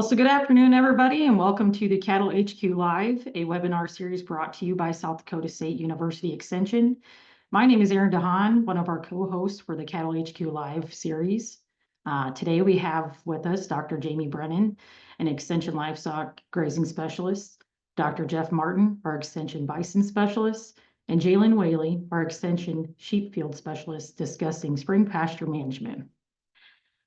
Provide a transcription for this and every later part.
So good afternoon, everybody, and welcome to the Cattle HQ Live, a webinar series brought to you by South Dakota State University Extension. My name is Erin DeHaan, one of our co-hosts for the Cattle HQ Live series. Today we have with us Dr. Jaelyn Brennan, an Extension Livestock Grazing Specialist, Dr. Jeff Martin, our Extension Bison Specialist, and Jaelyn Whaley, our Extension Sheep Field Specialist, discussing spring pasture management.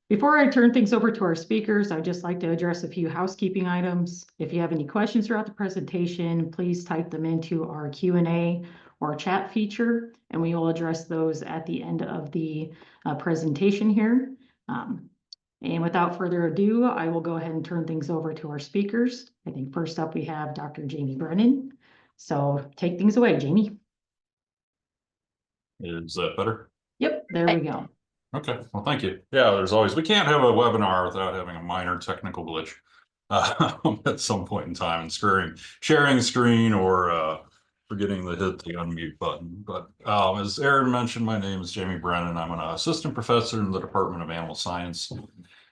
Before I turn things over to our speakers, I'd just like to address a few housekeeping items. If you have any questions throughout the presentation, please type them into our Q&A or chat feature, and we will address those at the end of the presentation here. And without further ado, I will go ahead and turn things over to our speakers. I think first up we have Dr. Jaelyn Brennan. So take things away, Jamie. Is that better? Yep, there we go. Okay, well, thank you. Yeah, we can't have a webinar without having a minor technical glitch at some point in time and sharing screen or forgetting to hit the unmute button. But as Erin mentioned, my name is Jaelyn Brennan. I'm an assistant professor in the Department of Animal Science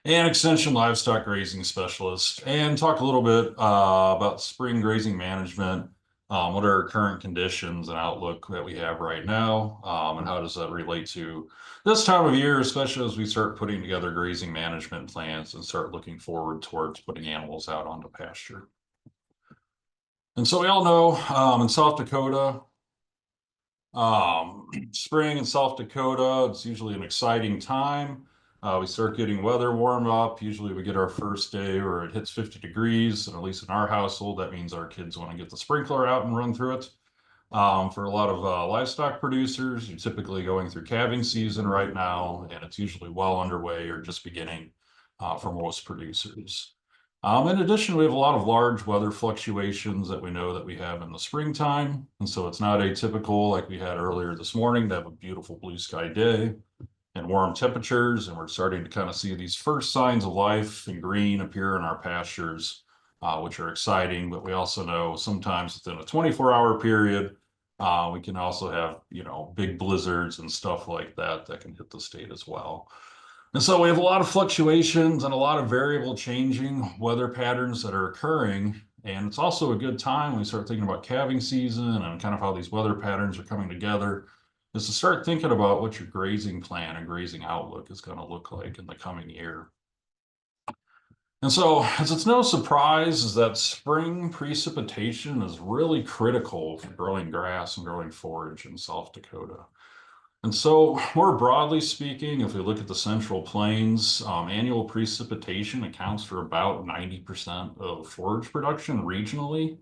and Extension Livestock Grazing Specialist, and talk a little bit about spring grazing management. What are our current conditions and outlook that we have right now, and how does that relate to this time of year, especially as we start putting together grazing management plans and start looking forward towards putting animals out onto pasture. And so we all know in South Dakota, spring in South Dakota, it's usually an exciting time. We start getting weather warm up. Usually we get our first day where it hits 50 degrees, and at least in our household, that means our kids want to get the sprinkler out and run through it. For a lot of livestock producers, you're typically going through calving season right now, and it's usually well underway or just beginning for most producers. In addition, we have a lot of large weather fluctuations that we know that we have in the springtime. And so it's not atypical like we had earlier this morning to have a beautiful blue sky day and warm temperatures. And we're starting to kind of see these first signs of life and green appear in our pastures, which are exciting. But we also know sometimes within a 24-hour period, we can also have, big blizzards and stuff like that can hit the state as well. And so we have a lot of fluctuations and a lot of variable changing weather patterns that are occurring. And it's also a good time when we start thinking about calving season and kind of how these weather patterns are coming together, is to start thinking about what your grazing plan and grazing outlook is going to look like in the coming year. And so, as it's no surprise, is that spring precipitation is really critical for growing grass and growing forage in South Dakota. And so, more broadly speaking, if we look at the Central Plains, annual precipitation accounts for about 90% of forage production regionally.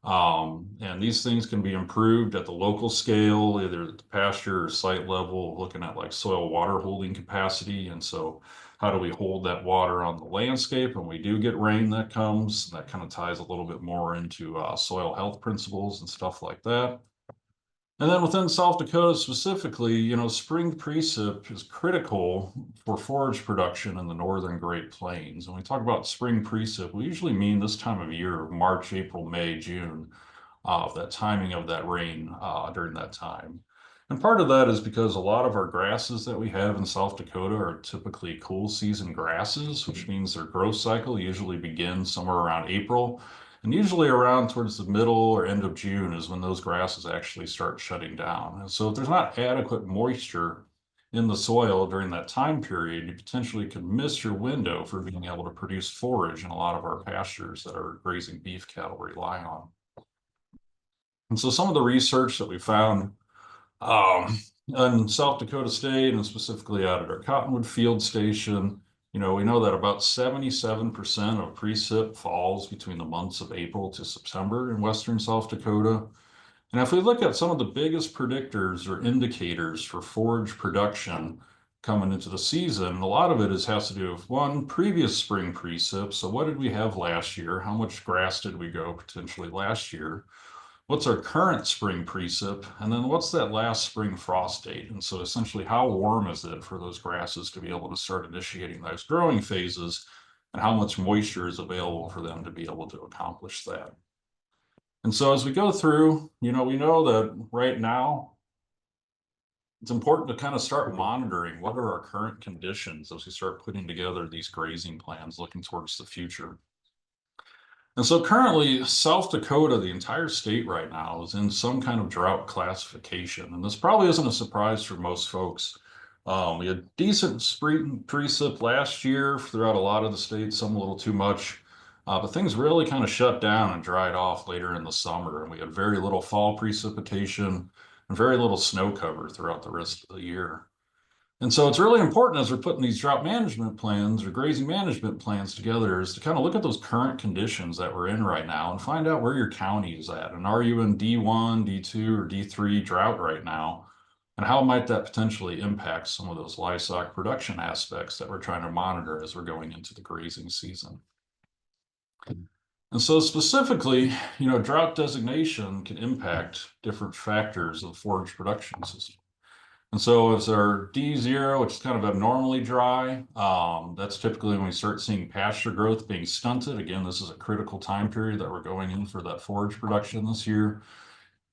And these things can be improved at the local scale, either at the pasture or site level, looking at like soil water holding capacity. And so how do we hold that water on the landscape when we do get rain that comes? That kind of ties a little bit more into soil health principles and stuff like that. And then within South Dakota specifically, spring precip is critical for forage production in the northern Great Plains. When we talk about spring precip, we usually mean this time of year, March, April, May, June, that timing of that rain during that time. And part of that is because a lot of our grasses that we have in South Dakota are typically cool season grasses, which means their growth cycle usually begins somewhere around April. And usually around towards the middle or end of June is when those grasses actually start shutting down. And so if there's not adequate moisture in the soil during that time period, you potentially could miss your window for being able to produce forage in a lot of our pastures that our grazing beef cattle rely on. And so some of the research that we found in South Dakota State, and specifically out at our Cottonwood Field Station, we know that about 77% of precip falls between the months of April to September in western South Dakota. And if we look at some of the biggest predictors or indicators for forage production coming into the season, a lot of it has to do with, one, previous spring precip. So what did we have last year? How much grass did we grow potentially last year? What's our current spring precip? And then what's that last spring frost date? And so essentially, how warm is it for those grasses to be able to start initiating those growing phases, and how much moisture is available for them to be able to accomplish that? And so as we go through, we know that right now, it's important to kind of start monitoring what are our current conditions as we start putting together these grazing plans looking towards the future. And so currently, South Dakota, the entire state right now, is in some kind of drought classification. And this probably isn't a surprise for most folks. We had decent spring precip last year throughout a lot of the state, some a little too much. But things really kind of shut down and dried off later in the summer. And we had very little fall precipitation and very little snow cover throughout the rest of the year. And so it's really important as we're putting these drought management plans or grazing management plans together is to kind of look at those current conditions that we're in right now and find out where your county is at. And are you in D1, D2, or D3 drought right now? And how might that potentially impact some of those livestock production aspects that we're trying to monitor as we're going into the grazing season? And so specifically, drought designation can impact different factors of the forage production system. And so as our D0, which is kind of abnormally dry, that's typically when we start seeing pasture growth being stunted. Again, this is a critical time period that we're going in for that forage production this year.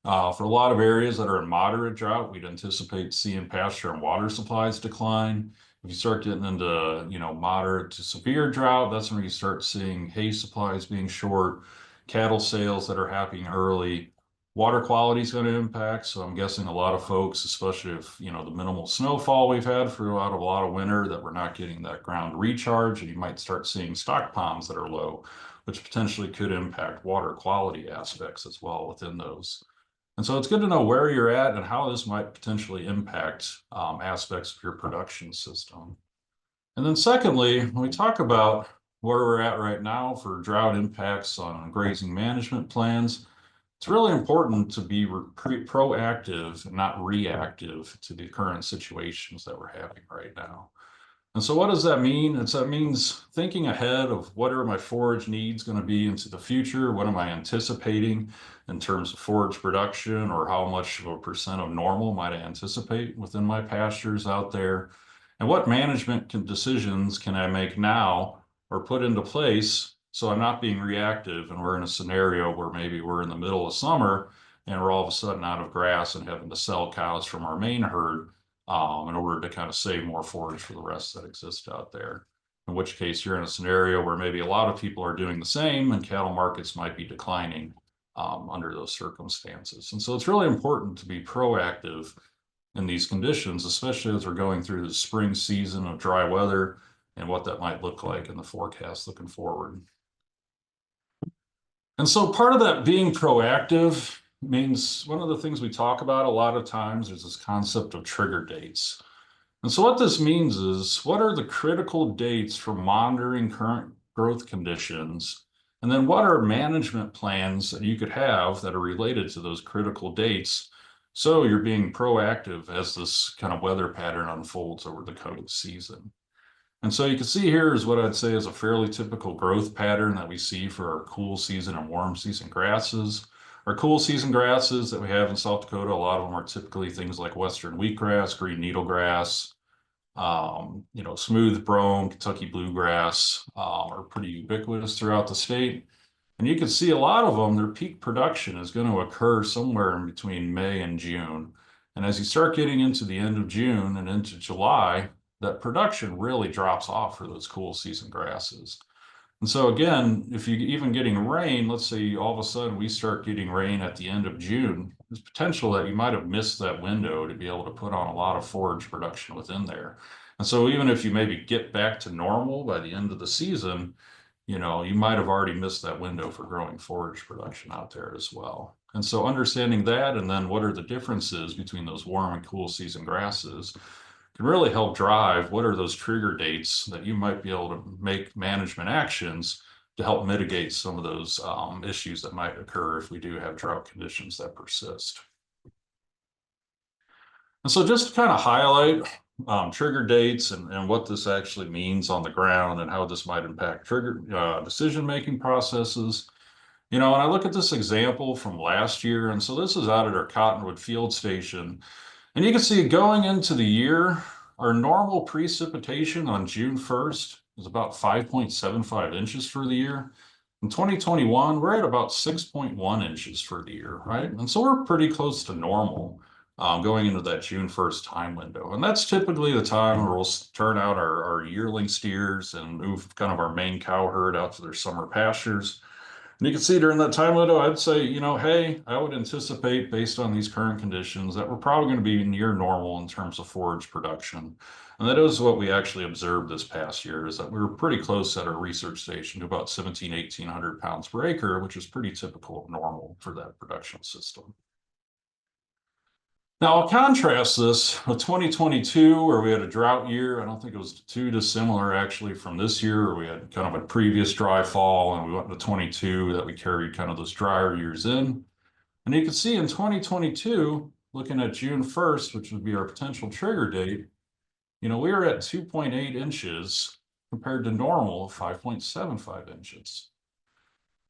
For a lot of areas that are in moderate drought, we'd anticipate seeing pasture and water supplies decline. If you start getting into, moderate to severe drought, that's when you start seeing hay supplies being short, cattle sales that are happening early. Water quality is going to impact. So I'm guessing a lot of folks, especially if, the minimal snowfall we've had throughout a lot of winter, that we're not getting that ground recharge, and you might start seeing stock ponds that are low, which potentially could impact water quality aspects as well within those. And so it's good to know where you're at and how this might potentially impact aspects of your production system. And then secondly, when we talk about where we're at right now for drought impacts on grazing management plans, it's really important to be proactive and not reactive to the current situations that we're having right now. And so what does that mean? That means thinking ahead of what are my forage needs going to be into the future? What am I anticipating in terms of forage production, or how much of a percent of normal might I anticipate within my pastures out there? And what management decisions can I make now or put into place so I'm not being reactive and we're in a scenario where maybe we're in the middle of summer and we're all of a sudden out of grass and having to sell cows from our main herd in order to kind of save more forage for the rest that exists out there. In which case you're in a scenario where maybe a lot of people are doing the same and cattle markets might be declining under those circumstances. And so it's really important to be proactive in these conditions, especially as we're going through the spring season of dry weather and what that might look like in the forecast looking forward. And so part of that being proactive means one of the things we talk about a lot of times is this concept of trigger dates. And so what this means is, what are the critical dates for monitoring current growth conditions? And then what are management plans that you could have that are related to those critical dates? So you're being proactive as this kind of weather pattern unfolds over the coming season. And so you can see here is what I'd say is a fairly typical growth pattern that we see for our cool season and warm season grasses. Our cool season grasses that we have in South Dakota, a lot of them are typically things like western wheatgrass, green needlegrass, smooth brome, Kentucky bluegrass are pretty ubiquitous throughout the state. And you can see a lot of them, their peak production is going to occur somewhere in between May and June. And as you start getting into the end of June and into July, that production really drops off for those cool season grasses. And so again, if you even getting rain, let's say all of a sudden we start getting rain at the end of June, there's potential that you might have missed that window to be able to put on a lot of forage production within there. And so even if you maybe get back to normal by the end of the season, you might have already missed that window for growing forage production out there as well. And so understanding that, and then what are the differences between those warm and cool season grasses, can really help drive what are those trigger dates that you might be able to make management actions to help mitigate some of those issues that might occur if we do have drought conditions that persist. And so just to kind of highlight trigger dates and what this actually means on the ground and how this might impact decision-making processes. And I look at this example from last year, and so this is out at our Cottonwood Field Station. And you can see going into the year, our normal precipitation on June 1st is about 5.75 inches for the year. In 2021, we're at about 6.1 inches for the year, right? And so we're pretty close to normal going into that June 1st time window. And that's typically the time where we'll turn out our yearling steers and move kind of our main cow herd out to their summer pastures. And you can see during that time window, I'd say, you know, hey, I would anticipate based on these current conditions that we're probably going to be near normal in terms of forage production. And that is what we actually observed this past year, is that we were pretty close at our research station to about 1,800 pounds per acre, which is pretty typical of normal for that production system. Now, I'll contrast this with 2022, where we had a drought year. I don't think it was too dissimilar actually from this year, where we had kind of a previous dry fall, and we went to 22 that we carried kind of those drier years in. And you can see in 2022, looking at June 1st, which would be our potential trigger date, you know, we were at 2.8 inches compared to normal of 5.75 inches.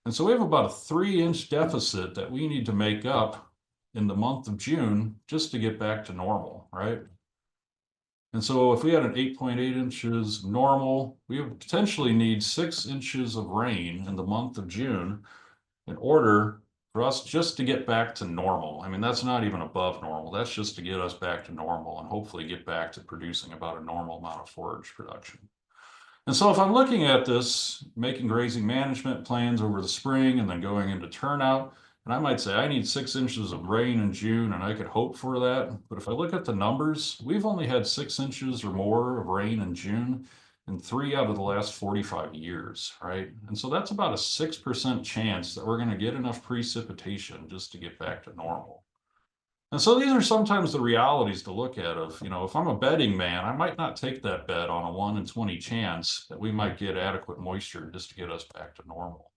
And so we have about a 3-inch deficit that we need to make up in the month of June just to get back to normal, right? And so if we had an 8.8 inches normal, we would potentially need 6 inches of rain in the month of June in order for us just to get back to normal. I mean, that's not even above normal. That's just to get us back to normal and hopefully get back to producing about a normal amount of forage production. And so if I'm looking at this, making grazing management plans over the spring and then going into turnout, and I might say I need 6 inches of rain in June and I could hope for that. But if I look at the numbers, we've only had 6 inches or more of rain in June in 3 out of the last 45 years, right? And so that's about a 6% chance that we're going to get enough precipitation just to get back to normal. And so these are sometimes the realities to look at of, you know, if I'm a betting man, I might not take that bet on a 1 in 20 chance that we might get adequate moisture just to get us back to normal.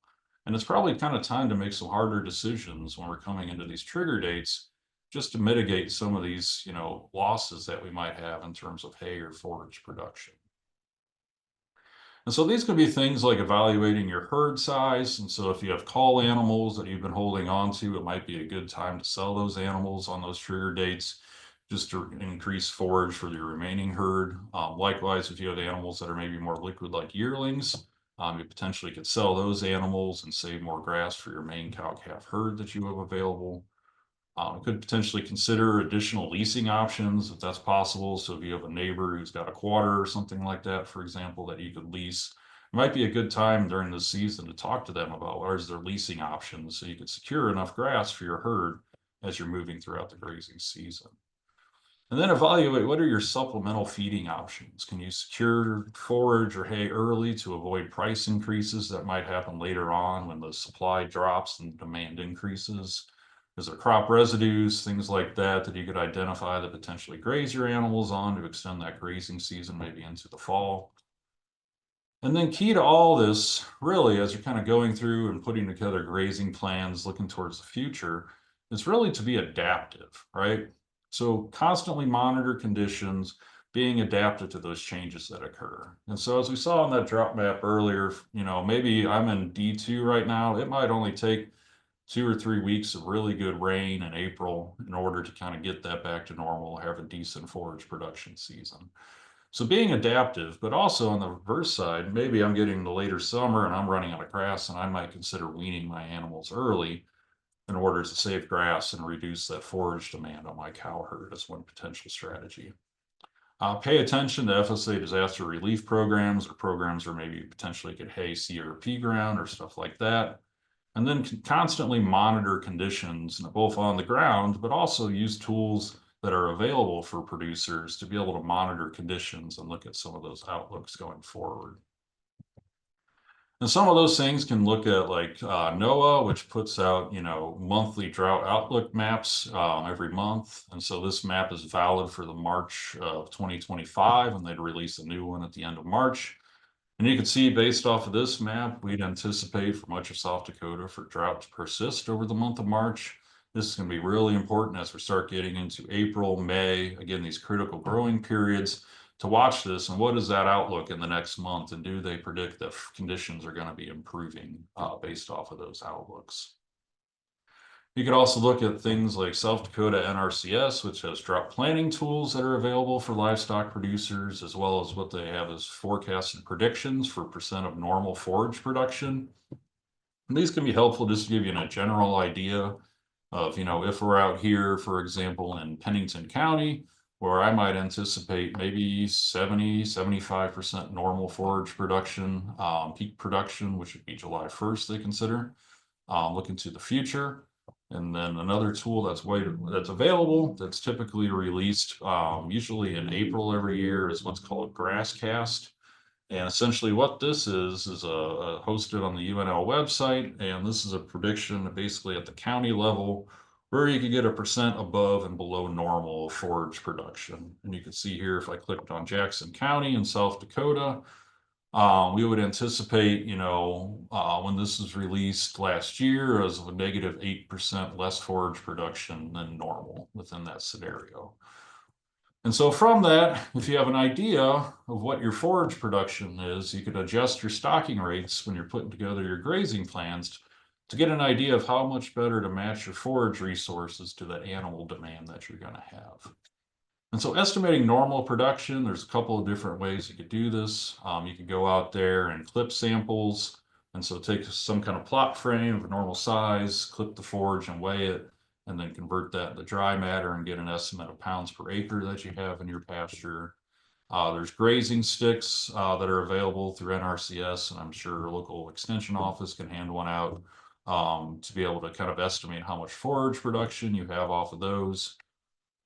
And it's probably kind of time to make some harder decisions when we're coming into these trigger dates, just to mitigate some of these, you know, losses that we might have in terms of hay or forage production. And so these can be things like evaluating your herd size. And so if you have call animals that you've been holding on to, it might be a good time to sell those animals on those trigger dates, just to increase forage for the remaining herd. Likewise, if you have animals that are maybe more liquid like yearlings, you potentially could sell those animals and save more grass for your main cow-calf herd that you have available. Could potentially consider additional leasing options if that's possible. So if you have a neighbor who's got a quarter or something like that, for example, that you could lease, it might be a good time during the season to talk to them about what is their leasing options so you could secure enough grass for your herd as you're moving throughout the grazing season. And then evaluate what are your supplemental feeding options. Can you secure forage or hay early to avoid price increases that might happen later on when the supply drops and demand increases? Is there crop residues, things like that, that you could identify that potentially graze your animals on to extend that grazing season maybe into the fall? And then key to all this, really, as you're kind of going through and putting together grazing plans, looking towards the future, is really to be adaptive, right? So constantly monitor conditions, being adapted to those changes that occur. And so as we saw on that drought map earlier, you know, maybe I'm in D2 right now. It might only take 2 or 3 weeks of really good rain in April in order to kind of get that back to normal, have a decent forage production season. So being adaptive, but also on the reverse side, maybe I'm getting the later summer and I'm running out of grass and I might consider weaning my animals early in order to save grass and reduce that forage demand on my cow herd as one potential strategy. Pay attention to FSA disaster relief programs or programs where maybe potentially get hay, CRP ground or stuff like that. And then constantly monitor conditions both on the ground, but also use tools that are available for producers to be able to monitor conditions and look at some of those outlooks going forward. And some of those things can look at like NOAA, which puts out, you know, monthly drought outlook maps every month. And so this map is valid for the March of 2025, and they'd release a new one at the end of March. And you can see based off of this map, we'd anticipate for much of South Dakota for drought to persist over the month of March. This is going to be really important as we start getting into April, May, again, these critical growing periods, to watch this and what is that outlook in the next month, and do they predict that conditions are going to be improving based off of those outlooks. You could also look at things like South Dakota NRCS, which has drought planning tools that are available for livestock producers, as well as what they have as forecasted predictions for percent of normal forage production. And these can be helpful just to give you a general idea of, you know, if we're out here, for example, in Pennington County, where I might anticipate maybe 75% normal forage production, peak production, which would be July 1st, they consider. look into the future. And then another tool that's available that's typically released usually in April every year is what's called GrassCast. And essentially what this is hosted on the UNL website, and this is a prediction basically at the county level where you could get a percent above and below normal forage production. And you can see here, if I clicked on Jackson County in South Dakota, we would anticipate, when this was released last year, as a negative 8% less forage production than normal within that scenario. And so from that, if you have an idea of what your forage production is, you could adjust your stocking rates when you're putting together your grazing plans to get an idea of how much better to match your forage resources to the animal demand that you're going to have. And so estimating normal production, there's a couple of different ways you could do this. You could go out there and clip samples. And so take some kind of plot frame of a normal size, clip the forage and weigh it, and then convert that into dry matter and get an estimate of pounds per acre that you have in your pasture. There's grazing sticks that are available through NRCS, and I'm sure a local extension office can hand one out to be able to kind of estimate how much forage production you have off of those.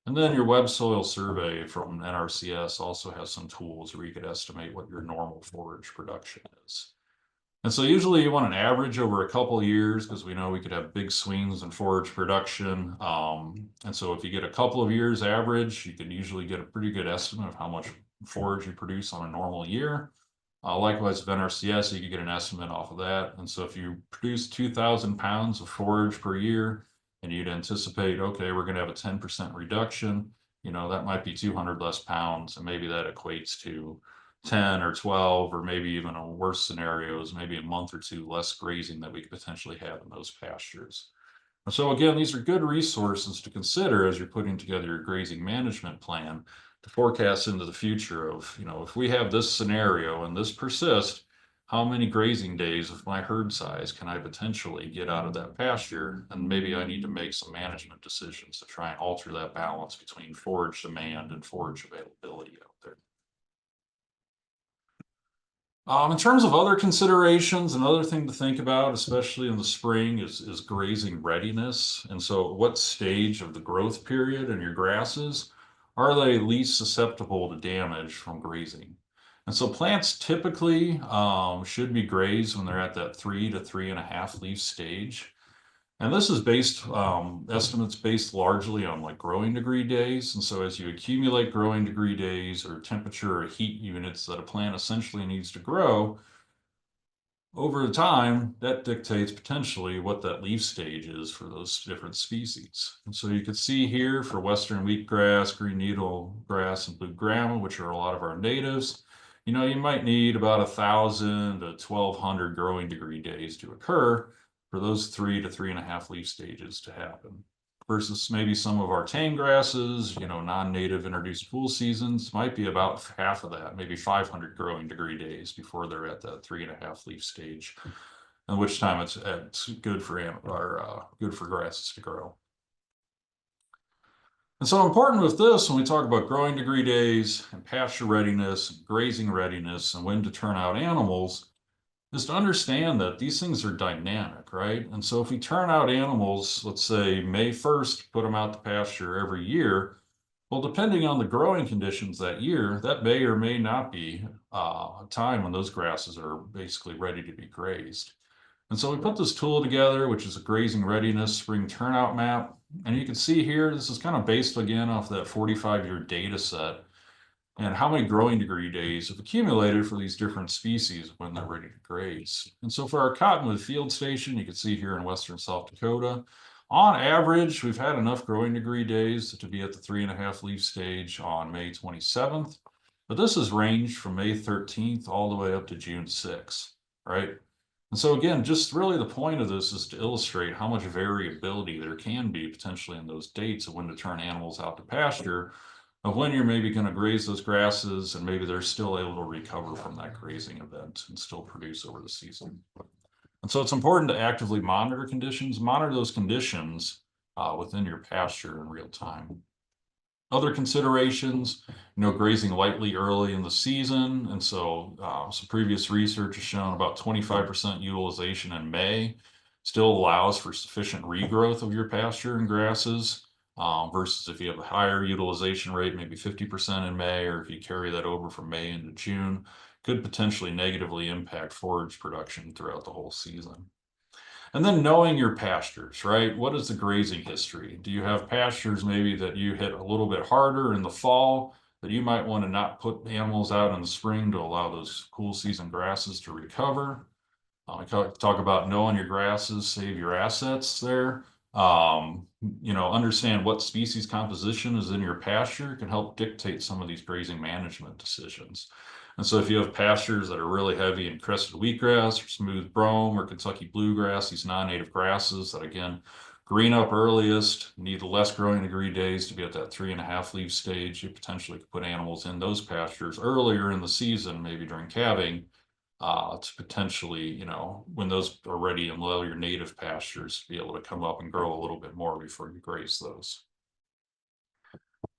And then your web soil survey from NRCS also has some tools where you could estimate what your normal forage production is. And so usually you want an average over a couple of years, because we know we could have big swings in forage production. And so if you get a couple of years average, you can usually get a pretty good estimate of how much forage you produce on a normal year. Likewise, with NRCS, you can get an estimate off of that. And so if you produce 2,000 pounds of forage per year, and you'd anticipate, okay, we're going to have a 10% reduction, that might be 200 less pounds, and maybe that equates to 10 or 12, or maybe even in worse scenarios, maybe a month or two less grazing that we could potentially have in those pastures. And so again, these are good resources to consider as you're putting together your grazing management plan to forecast into the future of, if we have this scenario and this persists, how many grazing days of my herd size can I potentially get out of that pasture? And maybe I need to make some management decisions to try and alter that balance between forage demand and forage availability out there. In terms of other considerations, another thing to think about, especially in the spring, is grazing readiness. And so what stage of the growth period in your grasses are they least susceptible to damage from grazing? And so plants typically should be grazed when they're at that 3 to 3.5 leaf stage. And this is estimates based largely on like growing degree days. And so as you accumulate growing degree days or temperature or heat units that a plant essentially needs to grow, over time, that dictates potentially what that leaf stage is for those different species. And so you can see here for western wheatgrass, green needle grass, and blue grama, which are a lot of our natives, you might need about 1,000 to 1,200 growing degree days to occur for those 3 to 3.5 leaf stages to happen. Versus maybe some of our tame grasses, non-native introduced cool seasons might be about half of that, maybe 500 growing degree days before they're at that 3.5 leaf stage, at which time it's good for grasses to grow. And so important with this, when we talk about growing degree days and pasture readiness, and grazing readiness, and when to turn out animals, is to understand that these things are dynamic, right? And so if we turn out animals, let's say May 1st, put them out to pasture every year, well, depending on the growing conditions that year, that may or may not be a time when those grasses are basically ready to be grazed. And so we put this tool together, which is a grazing readiness spring turnout map. And you can see here, this is kind of based again off that 45-year data set and how many growing degree days have accumulated for these different species when they're ready to graze. And so for our cottonwood field station, you can see here in western South Dakota, on average, we've had enough growing degree days to be at the 3.5 leaf stage on May 27th. But this has ranged from May 13th all the way up to June 6th, right? And so again, just really the point of this is to illustrate how much variability there can be potentially in those dates of when to turn animals out to pasture, of when you're maybe going to graze those grasses and maybe they're still able to recover from that grazing event and still produce over the season. And so it's important to actively monitor those conditions within your pasture in real time. Other considerations, grazing lightly early in the season. And so some previous research has shown about 25% utilization in May. still allows for sufficient regrowth of your pasture and grasses, versus if you have a higher utilization rate, maybe 50% in May, or if you carry that over from May into June, could potentially negatively impact forage production throughout the whole season. And then knowing your pastures, right? What is the grazing history? Do you have pastures maybe that you hit a little bit harder in the fall that you might want to not put animals out in the spring to allow those cool season grasses to recover? I talk about knowing your grasses, save your assets there. Understand what species composition is in your pasture can help dictate some of these grazing management decisions. And so if you have pastures that are really heavy in crested wheatgrass or smooth brome or Kentucky bluegrass, these non-native grasses that again green up earliest, need less growing degree days to be at that 3.5 leaf stage, you potentially could put animals in those pastures earlier in the season, maybe during calving, to potentially, when those are ready and allow your native pastures to be able to come up and grow a little bit more before you graze those.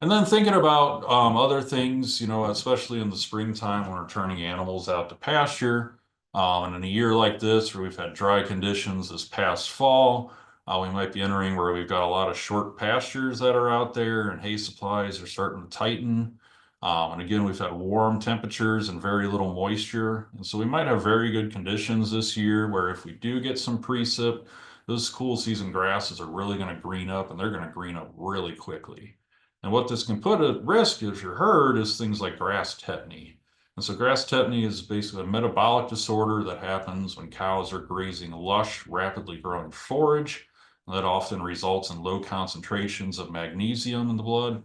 And then thinking about other things, especially in the springtime when we're turning animals out to pasture, and in a year like this where we've had dry conditions this past fall, we might be entering where we've got a lot of short pastures that are out there and hay supplies are starting to tighten. And again, we've had warm temperatures and very little moisture. And so we might have very good conditions this year where if we do get some precip, those cool season grasses are really going to green up, and they're going to green up really quickly. And what this can put at risk if you're herd is things like grass tetany. And so grass tetany is basically a metabolic disorder that happens when cows are grazing lush, rapidly growing forage. And that often results in low concentrations of magnesium in the blood.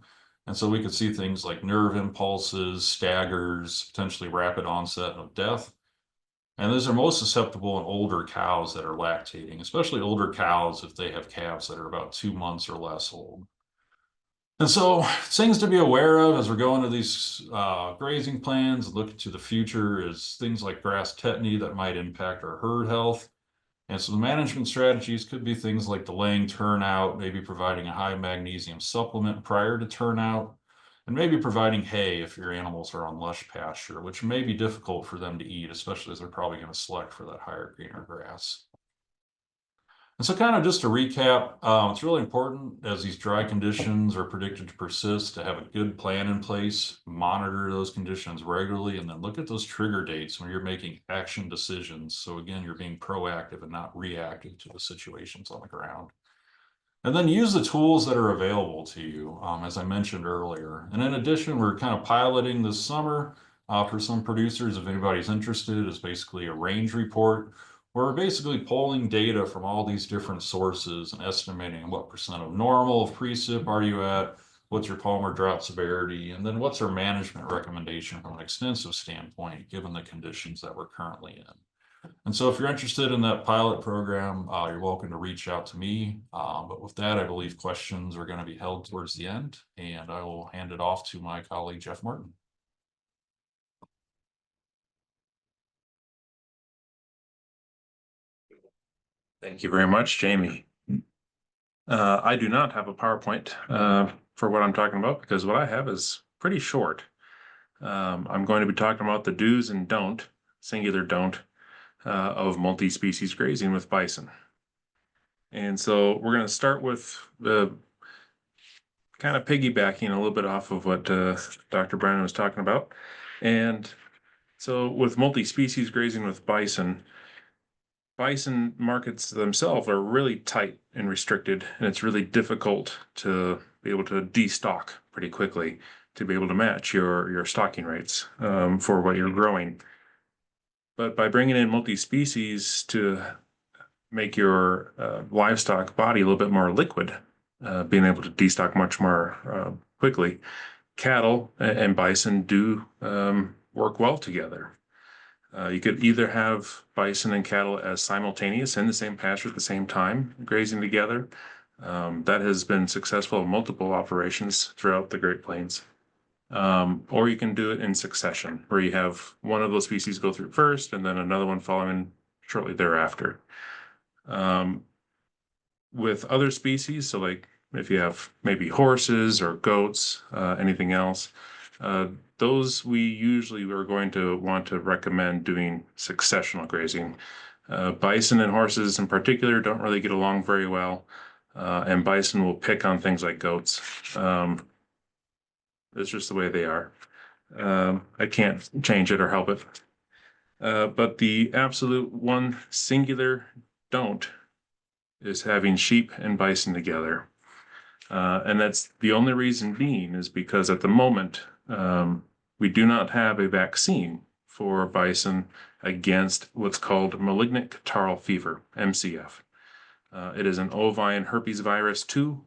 And so we could see things like nerve impulses, staggers, potentially rapid onset of death. And those are most susceptible in older cows that are lactating, especially older cows if they have calves that are about 2 months or less old. And so things to be aware of as we're going to these grazing plans and looking to the future is things like grass tetany that might impact our herd health. And so the management strategies could be things like delaying turnout, maybe providing a high magnesium supplement prior to turnout, and maybe providing hay if your animals are on lush pasture, which may be difficult for them to eat, especially as they're probably going to select for that higher greener grass. And so kind of just to recap, it's really important as these dry conditions are predicted to persist to have a good plan in place, monitor those conditions regularly, and then look at those trigger dates when you're making action decisions. So again, you're being proactive and not reactive to the situations on the ground. And then use the tools that are available to you, as I mentioned earlier. And in addition, we're kind of piloting this summer for some producers, if anybody's interested, is basically a range report. We're basically pulling data from all these different sources and estimating what percent of normal of precip are you at, what's your palmer drought severity, and then what's our management recommendation from an extensive standpoint, given the conditions that we're currently in. And so if you're interested in that pilot program, you're welcome to reach out to me. But with that, I believe questions are going to be held towards the end, and I will hand it off to my colleague, Jeff Martin. Thank you very much, Jamie. I do not have a PowerPoint for what I'm talking about because what I have is pretty short. I'm going to be talking about the do's and don't, singular don't, of multi-species grazing with bison. And so we're going to start with kind of piggybacking a little bit off of what Dr. Brennan was talking about. And so with multi-species grazing with bison markets themselves are really tight and restricted, and it's really difficult to be able to destock pretty quickly to be able to match your stocking rates for what you're growing. But by bringing in multi-species to make your livestock body a little bit more liquid, being able to destock much more quickly, cattle and bison do work well together. You could either have bison and cattle as simultaneous in the same pasture at the same time, grazing together. That has been successful in multiple operations throughout the Great Plains. Or you can do it in succession, where you have one of those species go through first and then another one following shortly thereafter. With other species, so like if you have maybe horses or goats, anything else, those we usually are going to want to recommend doing successional grazing. Bison and horses in particular don't really get along very well, and bison will pick on things like goats. It's just the way they are. I can't change it or help it. But the absolute one singular don't is having sheep and bison together. And that's the only reason being is because at the moment, we do not have a vaccine for bison against what's called malignant catarrhal fever, MCF. It is an ovine herpes virus 2,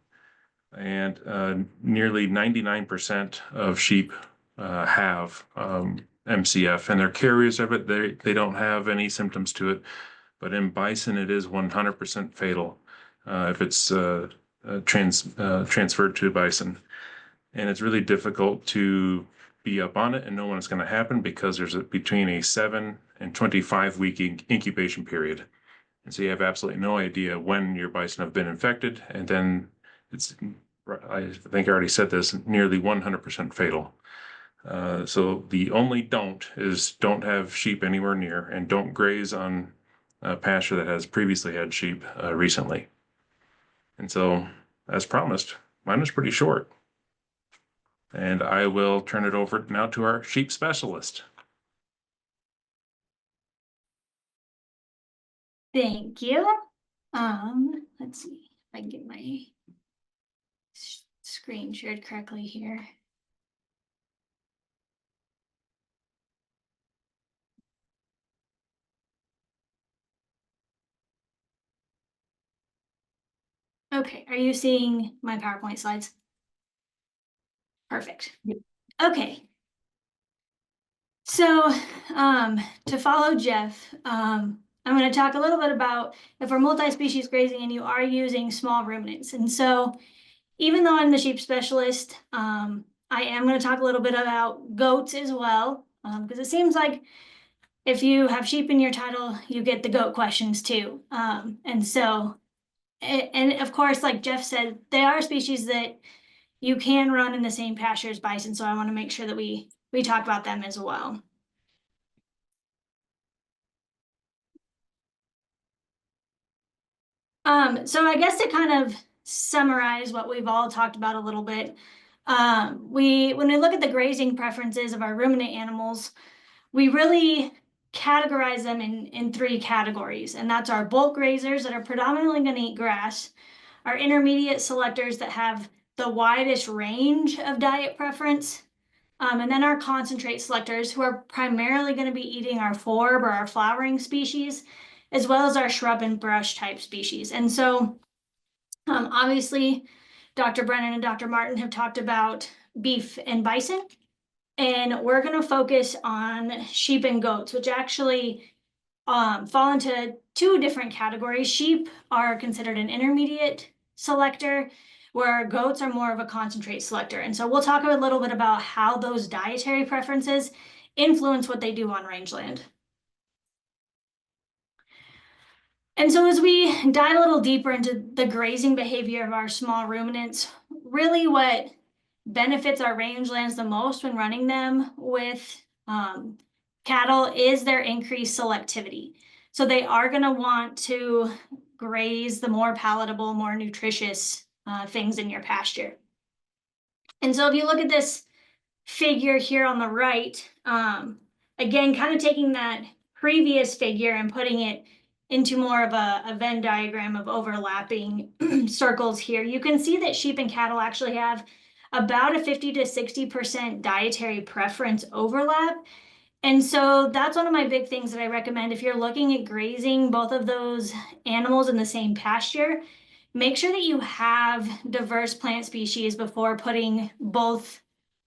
and nearly 99% of sheep have MCF, and they're carriers of it. They don't have any symptoms to it, but in bison, it is 100% fatal if it's transferred to bison. And it's really difficult to be up on it and know when it's going to happen because there's between a 7 and 25 week incubation period. And so you have absolutely no idea when your bison have been infected. And then it's, I think I already said this, nearly 100% fatal. So the only don't is don't have sheep anywhere near and don't graze on pasture that has previously had sheep recently. And so, as promised, mine was pretty short. And I will turn it over now to our sheep specialist. Thank you. Let's see if I can get my screen shared correctly here. Okay, are you seeing my PowerPoint slides? Perfect. Yep. Okay. So, to follow Jeff, I'm going to talk a little bit about if we're multi-species grazing and you are using small ruminants. And so, even though I'm the sheep specialist, I am going to talk a little bit about goats as well, because it seems like if you have sheep in your title, you get the goat questions too. And so, and of course, like Jeff said, they are species that you can run in the same pasture as bison. So I want to make sure that we talk about them as well. So I guess to kind of summarize what we've all talked about a little bit, when we look at the grazing preferences of our ruminant animals, we really categorize them in 3 categories, and that's our bulk grazers that are predominantly going to eat grass, our intermediate selectors that have the widest range of diet preference, and then our concentrate selectors who are primarily going to be eating our forb or our flowering species, as well as our shrub and brush type species. And so obviously Dr. Brennan and Dr. Martin have talked about beef and bison, and we're going to focus on sheep and goats, which actually fall into 2 different categories. Sheep are considered an intermediate selector, where goats are more of a concentrate selector. And so we'll talk a little bit about how those dietary preferences influence what they do on rangeland. And so as we dive a little deeper into the grazing behavior of our small ruminants, really what benefits our rangelands the most when running them with cattle is their increased selectivity. So they are going to want to graze the more palatable, more nutritious things in your pasture. And so if you look at this figure here on the right, again, kind of taking that previous figure and putting it into more of a Venn diagram of overlapping circles here, you can see that sheep and cattle actually have about a 50 to 60% dietary preference overlap. And so that's one of my big things that I recommend if you're looking at grazing both of those animals in the same pasture. Make sure that you have diverse plant species before putting both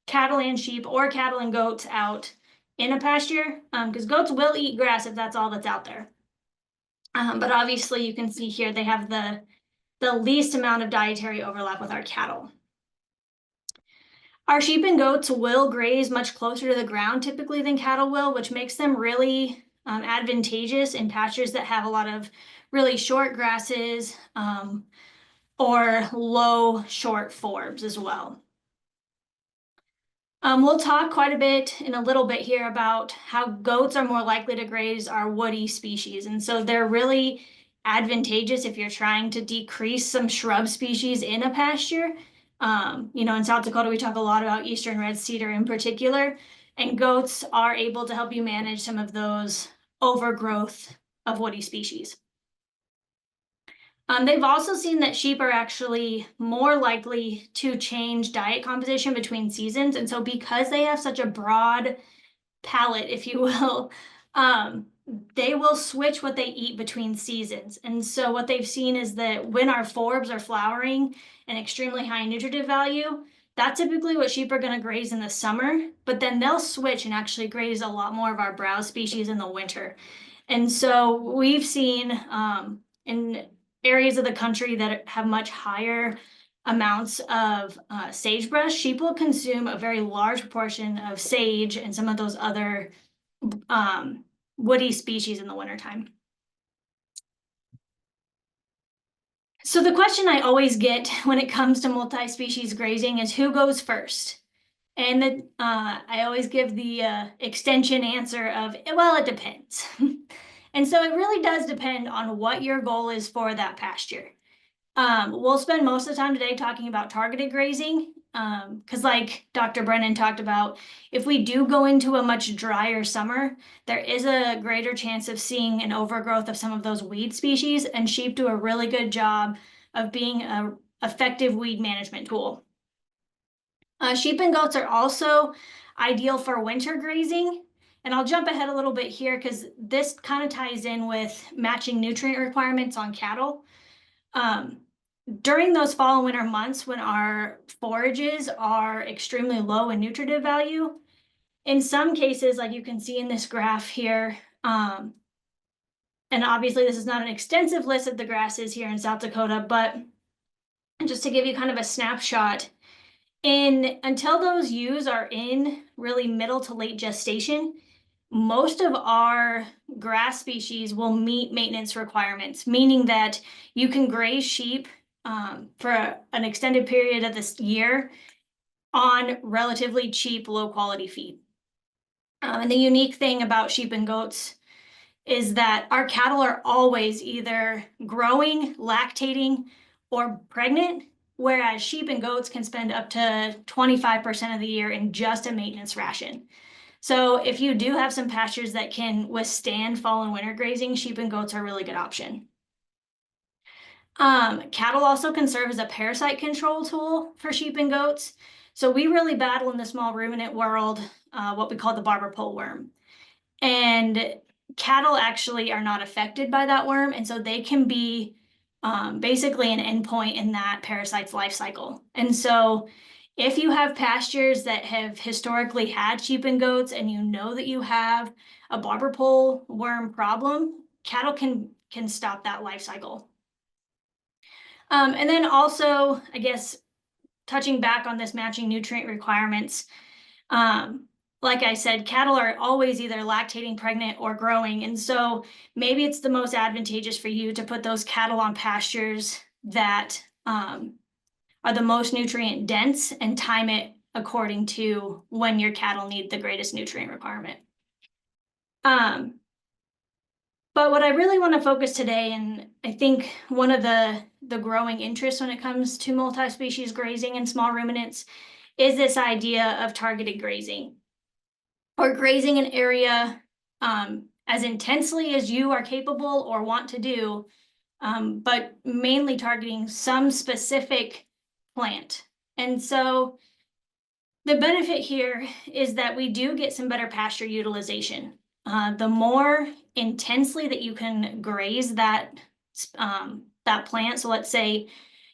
cattle and sheep or cattle and goats out in a pasture, because goats will eat grass if that's all that's out there. But obviously you can see here they have the least amount of dietary overlap with our cattle. Our sheep and goats will graze much closer to the ground typically than cattle will, which makes them really advantageous in pastures that have a lot of really short grasses or low, short forbs as well. We'll talk quite a bit in a little bit here about how goats are more likely to graze our woody species. And so they're really advantageous if you're trying to decrease some shrub species in a pasture. In South Dakota, we talk a lot about eastern red cedar in particular, and goats are able to help you manage some of those overgrowth of woody species. They've also seen that sheep are actually more likely to change diet composition between seasons. And so because they have such a broad palate, if you will, they will switch what they eat between seasons. And so what they've seen is that when our forbs are flowering and extremely high nutritive value, that's typically what sheep are going to graze in the summer, but then they'll switch and actually graze a lot more of our browse species in the winter. And so we've seen in areas of the country that have much higher amounts of sagebrush, sheep will consume a very large proportion of sage and some of those other woody species in the wintertime. So the question I always get when it comes to multi-species grazing is who goes first? And I always give the extension answer of, well, it depends. And so it really does depend on what your goal is for that pasture. We'll spend most of the time today talking about targeted grazing, because like Dr. Brennan talked about, if we do go into a much drier summer, there is a greater chance of seeing an overgrowth of some of those weed species, and sheep do a really good job of being an effective weed management tool. Sheep and goats are also ideal for winter grazing. And I'll jump ahead a little bit here because this kind of ties in with matching nutrient requirements on cattle. During those fall and winter months when our forages are extremely low in nutritive value, in some cases, like you can see in this graph here, and obviously this is not an extensive list of the grasses here in South Dakota, but just to give you kind of a snapshot, until those ewes are in really middle to late gestation, most of our grass species will meet maintenance requirements, meaning that you can graze sheep for an extended period of this year on relatively cheap, low quality feed. And the unique thing about sheep and goats is that our cattle are always either growing, lactating, or pregnant, whereas sheep and goats can spend up to 25% of the year in just a maintenance ration. So if you do have some pastures that can withstand fall and winter grazing, sheep and goats are a really good option. Cattle also can serve as a parasite control tool for sheep and goats. So we really battle in the small ruminant world what we call the barber pole worm. And cattle actually are not affected by that worm, and so they can be basically an endpoint in that parasite's life cycle. And so if you have pastures that have historically had sheep and goats and you know that you have a barber pole worm problem, cattle can stop that life cycle. And then also, I guess, touching back on this matching nutrient requirements, like I said, cattle are always either lactating, pregnant, or growing. And so maybe it's the most advantageous for you to put those cattle on pastures that are the most nutrient dense and time it according to when your cattle need the greatest nutrient requirement. But what I really want to focus today, and I think one of the growing interests when it comes to multi-species grazing and small ruminants, is this idea of targeted grazing, or grazing an area as intensely as you are capable or want to do, but mainly targeting some specific plant. And so the benefit here is that we do get some better pasture utilization. The more intensely that you can graze that plant, so let's say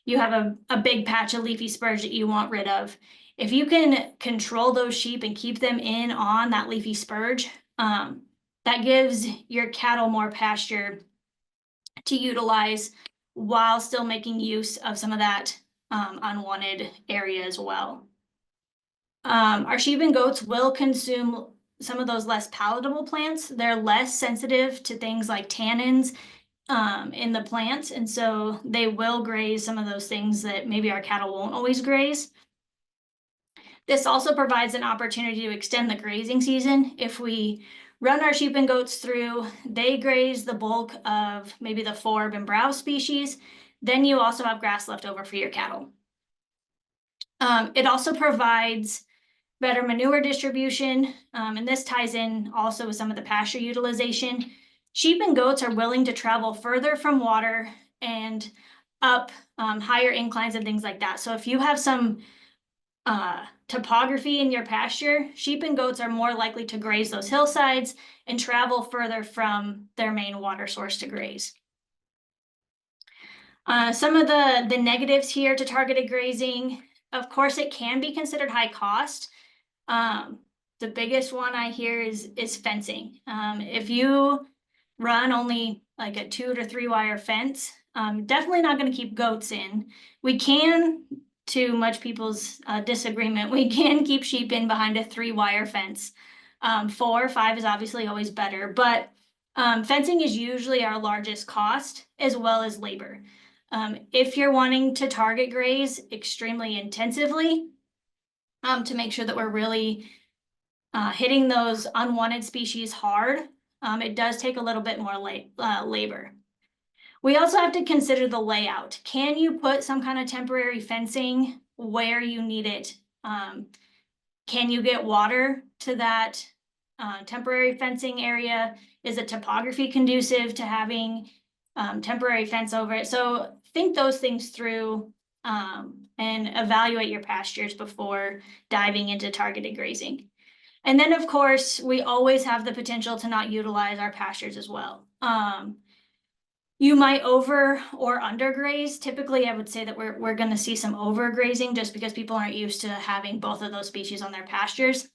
you have a big patch of leafy spurge that you want rid of. If you can control those sheep and keep them in on that leafy spurge, that gives your cattle more pasture to utilize while still making use of some of that unwanted area as well. Our sheep and goats will consume some of those less palatable plants. They're less sensitive to things like tannins in the plants, and so they will graze some of those things that maybe our cattle won't always graze. This also provides an opportunity to extend the grazing season. If we run our sheep and goats through, they graze the bulk of maybe the forb and browse species, then you also have grass left over for your cattle. It also provides better manure distribution, and this ties in also with some of the pasture utilization. Sheep and goats are willing to travel further from water and up higher inclines and things like that. So if you have some topography in your pasture, sheep and goats are more likely to graze those hillsides and travel further from their main water source to graze. Some of the negatives here to targeted grazing, of course, it can be considered high cost. The biggest one I hear is fencing. If you run only like a 2 to 3 wire fence, definitely not going to keep goats in. We can, to much people's disagreement, we can keep sheep in behind a 3 wire fence. 4 or 5 is obviously always better, but fencing is usually our largest cost as well as labor. If you're wanting to target graze extremely intensively, to make sure that we're really hitting those unwanted species hard, it does take a little bit more labor. We also have to consider the layout. Can you put some kind of temporary fencing where you need it? Can you get water to that temporary fencing area? Is the topography conducive to having temporary fence over it? So think those things through and evaluate your pastures before diving into targeted grazing. And then, of course, we always have the potential to not utilize our pastures as well. You might over or undergraze. Typically, I would say that we're going to see some overgrazing just because people aren't used to having both of those species on their pastures.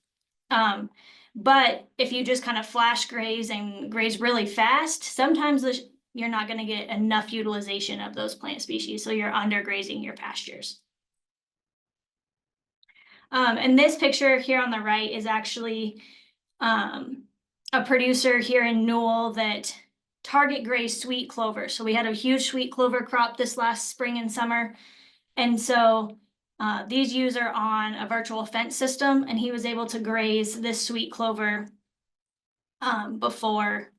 But if you just kind of flash graze and graze really fast, sometimes you're not going to get enough utilization of those plant species, so you're undergrazing your pastures. And this picture here on the right is actually a producer here in Newell that target grazed sweet clover. So we had a huge sweet clover crop this last spring and summer. And so these ewes are on a virtual fence system, and he was able to graze this sweet clover before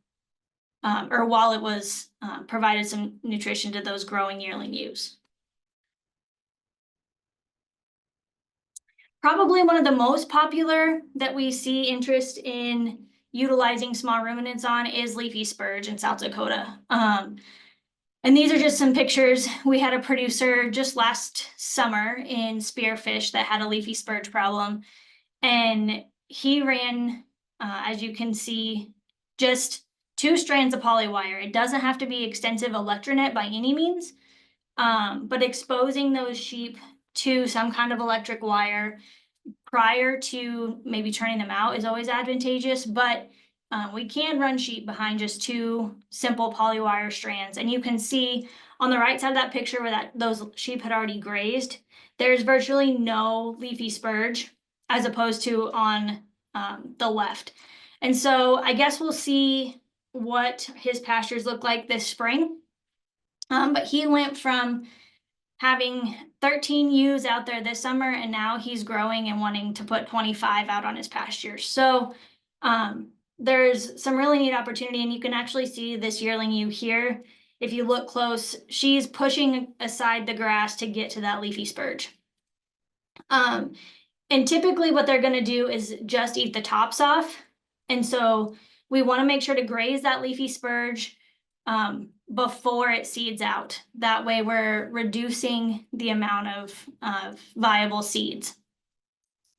or while it was provided some nutrition to those growing yearling ewes. Probably one of the most popular that we see interest in utilizing small ruminants on is leafy spurge in South Dakota. And these are just some pictures. We had a producer just last summer in Spearfish that had a leafy spurge problem. And he ran, as you can see, just 2 strands of polywire. It doesn't have to be extensive electronet by any means, but exposing those sheep to some kind of electric wire prior to maybe turning them out is always advantageous, but we can run sheep behind just 2 simple polywire strands. And you can see on the right side of that picture where those sheep had already grazed, there's virtually no leafy spurge as opposed to on the left. And so I guess we'll see what his pastures look like this spring. But he went from having 13 ewes out there this summer, and now he's growing and wanting to put 25 out on his pasture. So there's some really neat opportunity, and you can actually see this yearling ewe here. If you look close, she's pushing aside the grass to get to that leafy spurge. And typically what they're going to do is just eat the tops off. And so we want to make sure to graze that leafy spurge before it seeds out. That way we're reducing the amount of viable seeds.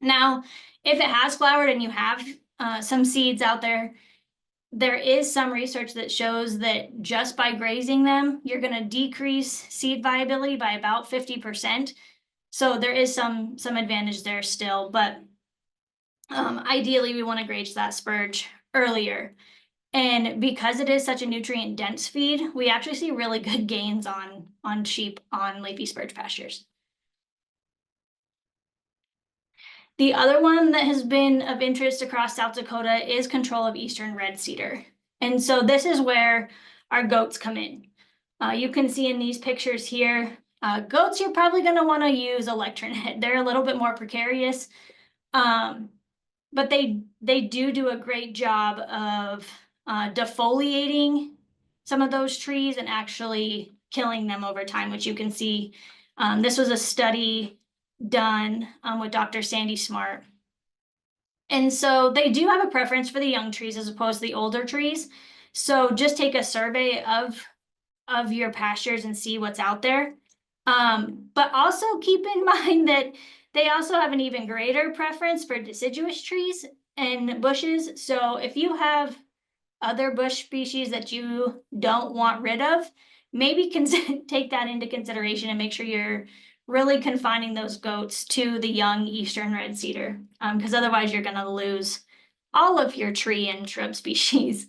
Now, if it has flowered and you have some seeds out there, there is some research that shows that just by grazing them, you're going to decrease seed viability by about 50%. So there is some advantage there still, but ideally we want to graze that spurge earlier. And because it is such a nutrient dense feed, we actually see really good gains on sheep on leafy spurge pastures. The other one that has been of interest across South Dakota is control of eastern red cedar. And so this is where our goats come in. You can see in these pictures here, goats, you're probably going to want to use electronet. They're a little bit more precarious. But they do a great job of defoliating some of those trees and actually killing them over time, which you can see. This was a study done with Dr. Sandy Smart. And so they do have a preference for the young trees as opposed to the older trees. So just take a survey of your pastures and see what's out there. But also keep in mind that they also have an even greater preference for deciduous trees and bushes. So if you have other bush species that you don't want rid of, maybe take that into consideration and make sure you're really confining those goats to the young eastern red cedar, because otherwise you're going to lose all of your tree and shrub species.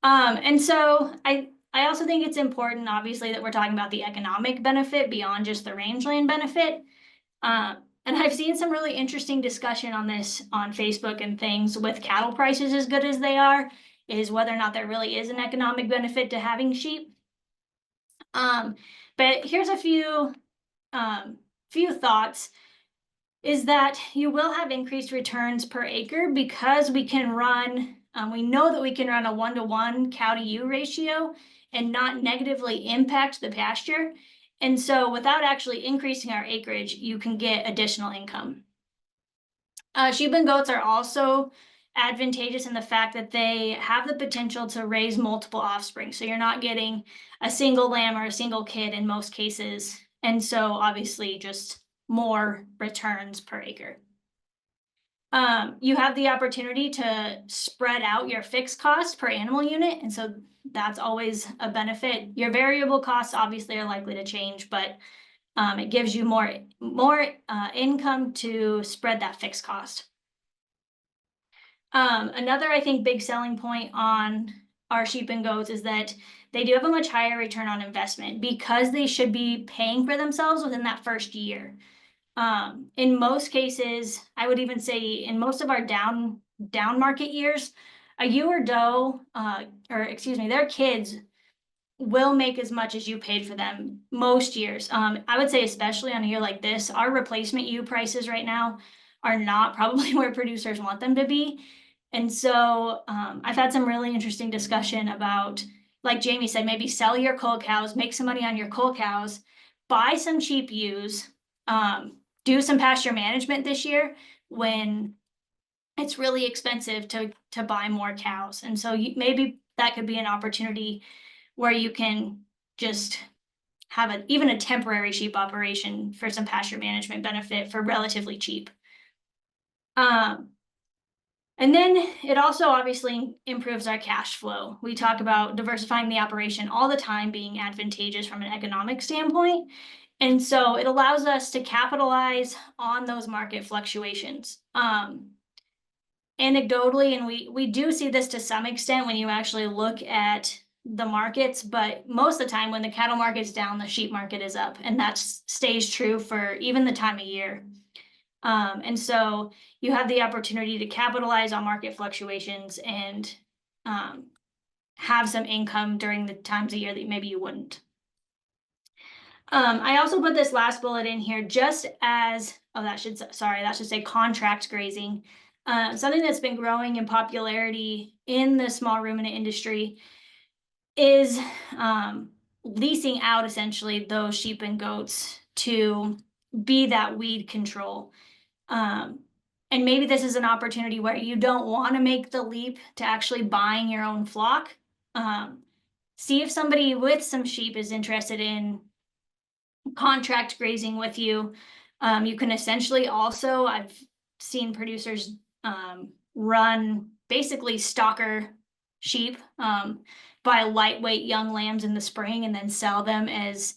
And so I also think it's important, obviously, that we're talking about the economic benefit beyond just the rangeland benefit. And I've seen some really interesting discussion on this on Facebook and things with cattle prices as good as they are, is whether or not there really is an economic benefit to having sheep. But here's a few thoughts, is that you will have increased returns per acre because we can run, we know that we can run a 1-to-1 cow to ewe ratio and not negatively impact the pasture. And so without actually increasing our acreage, you can get additional income. Sheep and goats are also advantageous in the fact that they have the potential to raise multiple offspring. So you're not getting a single lamb or a single kid in most cases. And so obviously just more returns per acre. You have the opportunity to spread out your fixed cost per animal unit. And so that's always a benefit. Your variable costs obviously are likely to change, but it gives you more income to spread that fixed cost. Another, I think, big selling point on our sheep and goats is that they do have a much higher return on investment because they should be paying for themselves within that first year. In most cases, I would even say in most of our down market years, a ewe or doe, their kids will make as much as you paid for them most years. I would say especially on a year like this, our replacement ewe prices right now are not probably where producers want them to be. And so I've had some really interesting discussion about, like Jamie said, maybe sell your cull cows, make some money on your cull cows, buy some cheap ewes, do some pasture management this year when it's really expensive to buy more cows. And so maybe that could be an opportunity where you can just have even a temporary sheep operation for some pasture management benefit for relatively cheap. And then it also obviously improves our cash flow. We talk about diversifying the operation all the time being advantageous from an economic standpoint. And so it allows us to capitalize on those market fluctuations. Anecdotally, and we do see this to some extent when you actually look at the markets, but most of the time when the cattle market's down, the sheep market is up, and that stays true for even the time of year. And so you have the opportunity to capitalize on market fluctuations and have some income during the times of year that maybe you wouldn't. I also put this last bullet in here just as, that should say contract grazing. Something that's been growing in popularity in the small ruminant industry is leasing out essentially those sheep and goats to be that weed control. And maybe this is an opportunity where you don't want to make the leap to actually buying your own flock. See if somebody with some sheep is interested in contract grazing with you. You can essentially also, I've seen producers run basically stocker sheep, buy lightweight young lambs in the spring and then sell them as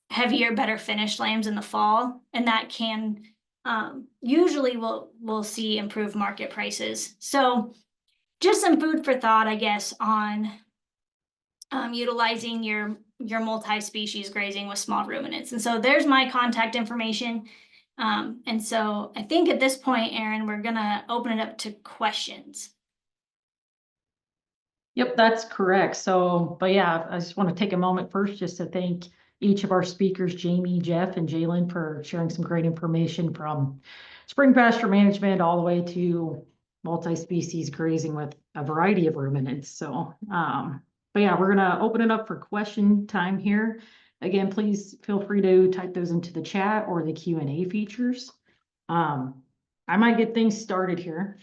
heavier, better finished lambs in the fall. And that can usually we'll see improved market prices. So just some food for thought, I guess, on utilizing your multi-species grazing with small ruminants. And so there's my contact information. And so I think at this point, Erin, we're gonna open it up to questions. Yep, that's correct. So, but yeah, I just want to take a moment first just to thank each of our speakers, Jamie, Jeff, and Jaelyn, for sharing some great information from spring pasture management all the way to multi-species grazing with a variety of ruminants. So, but yeah, we're gonna open it up for question time here. Again, please feel free to type those into the chat or the Q&A features. I might get things started here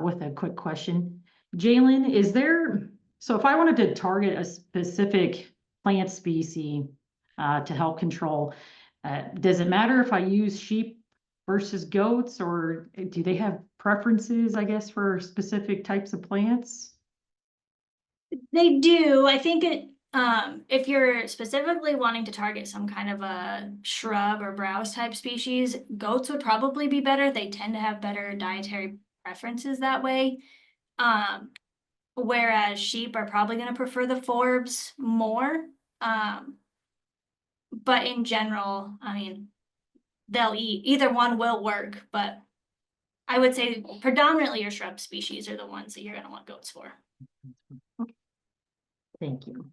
with a quick question. Jaelyn, so if I wanted to target a specific plant species to help control, does it matter if I use sheep versus goats, or do they have preferences, I guess, for specific types of plants? They do. I think if you're specifically wanting to target some kind of a shrub or browse type species, goats would probably be better. They tend to have better dietary preferences that way. Whereas sheep are probably going to prefer the forbs more. But in general, I mean, they'll eat, either one will work, but I would say predominantly your shrub species are the ones that you're going to want goats for. Thank you.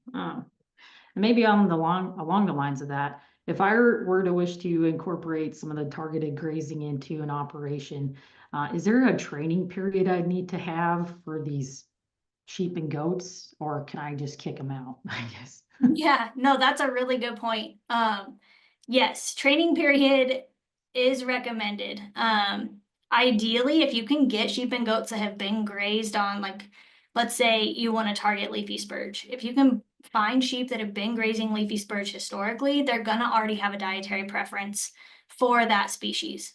Maybe along the lines of that, if I were to wish to incorporate some of the targeted grazing into an operation, is there a training period I'd need to have for these sheep and goats, or can I just kick them out, I guess? Yeah, no, that's a really good point. Yes, training period is recommended. Ideally, if you can get sheep and goats that have been grazed on, like, let's say you want to target leafy spurge. If you can find sheep that have been grazing leafy spurge historically, they're gonna already have a dietary preference for that species.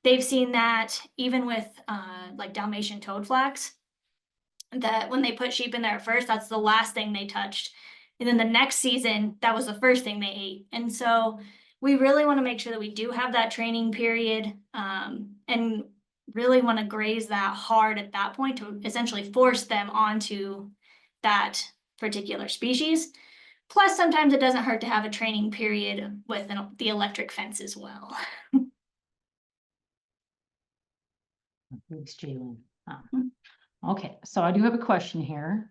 They've seen that even with like Dalmatian toadflax, that when they put sheep in there at first, that's the last thing they touched. And then the next season, that was the first thing they ate. And so we really want to make sure that we do have that training period, and really want to graze that hard at that point to essentially force them onto that particular species. Plus, sometimes it doesn't hurt to have a training period with the electric fence as well. Thanks, Jaelyn. Okay, so I do have a question here.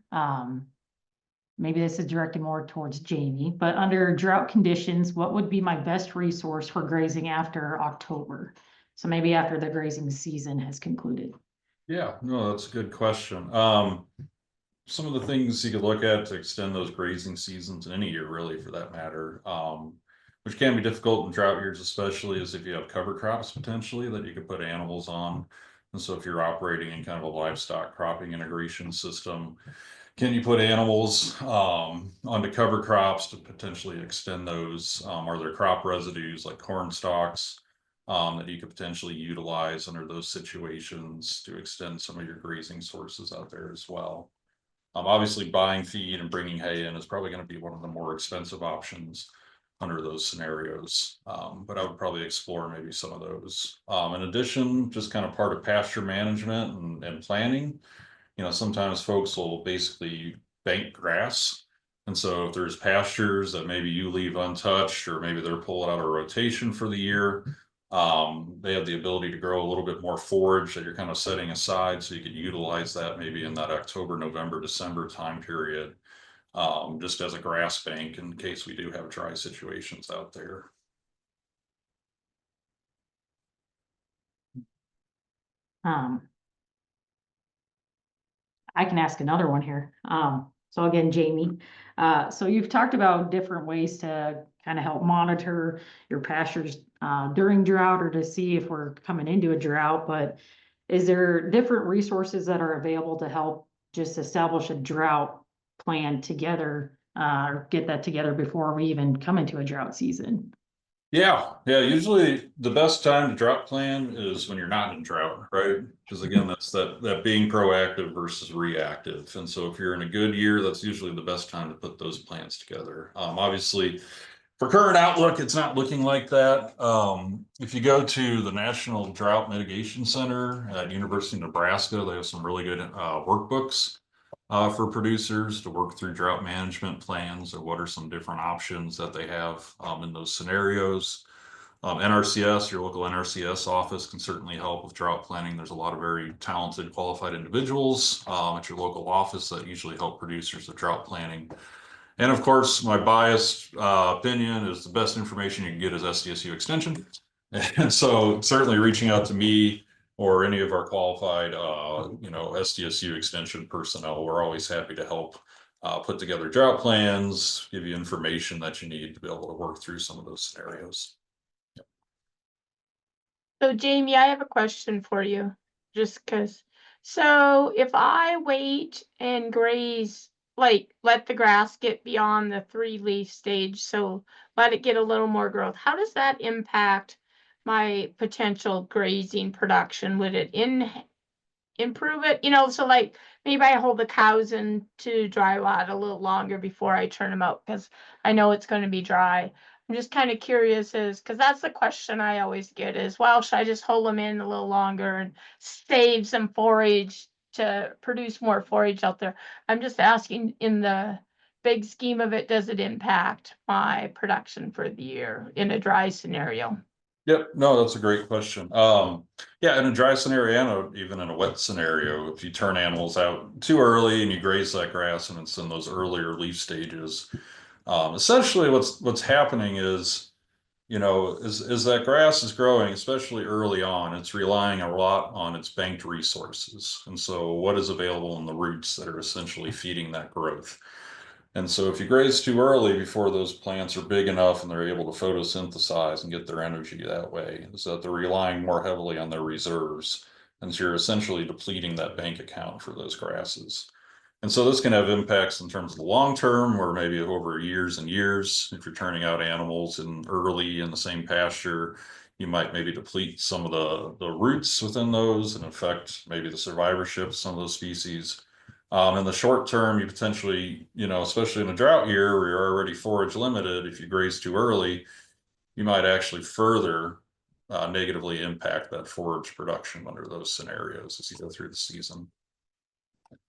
Maybe this is directed more towards Jamie, but under drought conditions, what would be my best resource for grazing after October? So maybe after the grazing season has concluded. Yeah, no, that's a good question. Some of the things you could look at to extend those grazing seasons in any year, really, for that matter, which can be difficult in drought years, especially is if you have cover crops potentially that you could put animals on. And so if you're operating in kind of a livestock cropping integration system, can you put animals onto cover crops to potentially extend those? Are there crop residues like corn stalks that you could potentially utilize under those situations to extend some of your grazing sources out there as well? Obviously, buying feed and bringing hay in is probably going to be one of the more expensive options under those scenarios, but I would probably explore maybe some of those. In addition, just kind of part of pasture management and planning. You know, sometimes folks will basically bank grass. And so if there's pastures that maybe you leave untouched, or maybe they're pulling out a rotation for the year, they have the ability to grow a little bit more forage that you're kind of setting aside, so you could utilize that maybe in that October, November, December time period, just as a grass bank in case we do have dry situations out there. I can ask another one here. So again, Jamie, so you've talked about different ways to kind of help monitor your pastures during drought, or to see if we're coming into a drought, but is there different resources that are available to help just establish a drought plan together, or get that together before we even come into a drought season? Yeah, usually the best time to drought plan is when you're not in drought, right? Because again, that's that being proactive versus reactive. And so if you're in a good year, that's usually the best time to put those plans together. Obviously, for current outlook, it's not looking like that. If you go to the National Drought Mitigation Center at University of Nebraska, they have some really good workbooks for producers to work through drought management plans, or what are some different options that they have in those scenarios. NRCS, your local NRCS office, can certainly help with drought planning. There's a lot of very talented, qualified individuals at your local office that usually help producers with drought planning. And of course, my biased opinion is the best information you can get is SDSU Extension. And so certainly reaching out to me or any of our qualified, SDSU Extension personnel, we're always happy to help put together drought plans, give you information that you need to be able to work through some of those scenarios. So Jamie, I have a question for you, just because. So if I wait and graze, like let the grass get beyond the 3-leaf stage, so let it get a little more growth, how does that impact my potential grazing production? Would it improve it? So like maybe I hold the cows in to dry lot a little longer before I turn them out because I know it's going to be dry. I'm just kind of curious because that's the question I always get is, well, should I just hold them in a little longer and save some forage to produce more forage out there? I'm just asking, in the big scheme of it, does it impact my production for the year in a dry scenario? Yep, no, that's a great question. Yeah, in a dry scenario and even in a wet scenario, if you turn animals out too early and you graze that grass and it's in those earlier leaf stages, essentially what's happening is, as that grass is growing, especially early on, it's relying a lot on its banked resources. And so what is available in the roots that are essentially feeding that growth. And so if you graze too early before those plants are big enough and they're able to photosynthesize and get their energy that way, is that they're relying more heavily on their reserves. And so you're essentially depleting that bank account for those grasses. And so this can have impacts in terms of the long term, or maybe over years and years. If you're turning out animals early in the same pasture, you might maybe deplete some of the roots within those and affect maybe the survivorship of some of those species. In the short term, you potentially, especially in a drought year where you're already forage limited, if you graze too early, you might actually further negatively impact that forage production under those scenarios as you go through the season.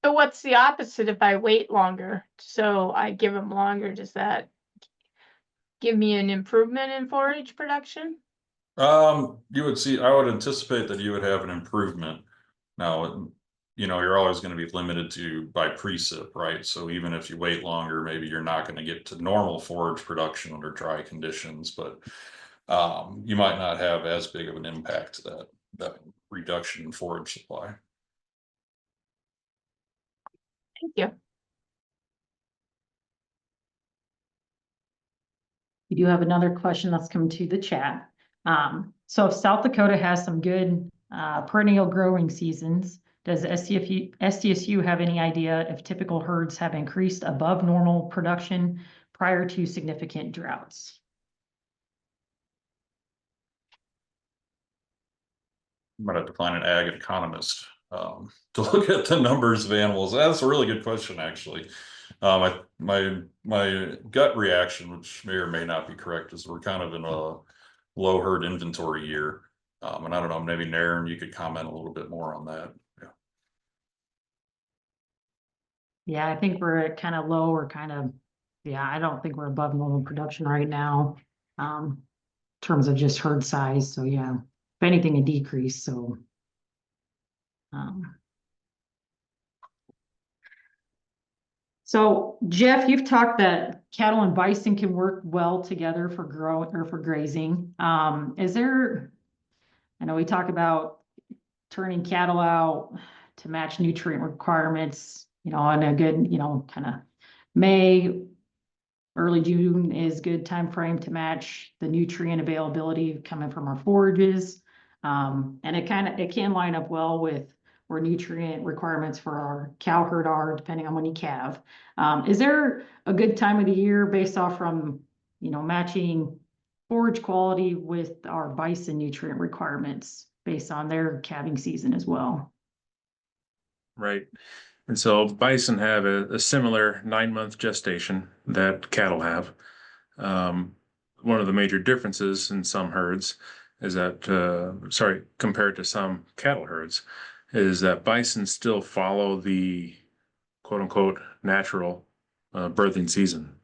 So what's the opposite if I wait longer? So I give them longer, does that give me an improvement in forage production? I would anticipate that you would have an improvement. Now, you're always going to be limited by precip, right? So even if you wait longer, maybe you're not going to get to normal forage production under dry conditions, but you might not have as big of an impact to that reduction in forage supply. Thank you. We do have another question that's come to the chat. So if South Dakota has some good perennial growing seasons, does SDSU have any idea if typical herds have increased above normal production prior to significant droughts? I'm going to have to find an ag economist to look at the numbers of animals. That's a really good question, actually. My gut reaction, which may or may not be correct, is we're kind of in a low herd inventory year. And I don't know, maybe Naren, you could comment a little bit more on that. Yeah, I think we're at kind of low or I don't think we're above normal production right now. In terms of just herd size. So yeah, if anything, a decrease. So so Jeff, you've talked that cattle and bison can work well together for grazing. I know we talk about turning cattle out to match nutrient requirements, in a good, kind of May, early June is good time frame to match the nutrient availability coming from our forages. And it can line up well with where nutrient requirements for our cow herd are, depending on when you calve. Is there a good time of the year based off from, matching forage quality with our bison nutrient requirements based on their calving season as well? Right. And so bison have a similar 9-month gestation that cattle have. One of the major differences in some herds is that, compared to some cattle herds, is that bison still follow the quote unquote natural birthing season.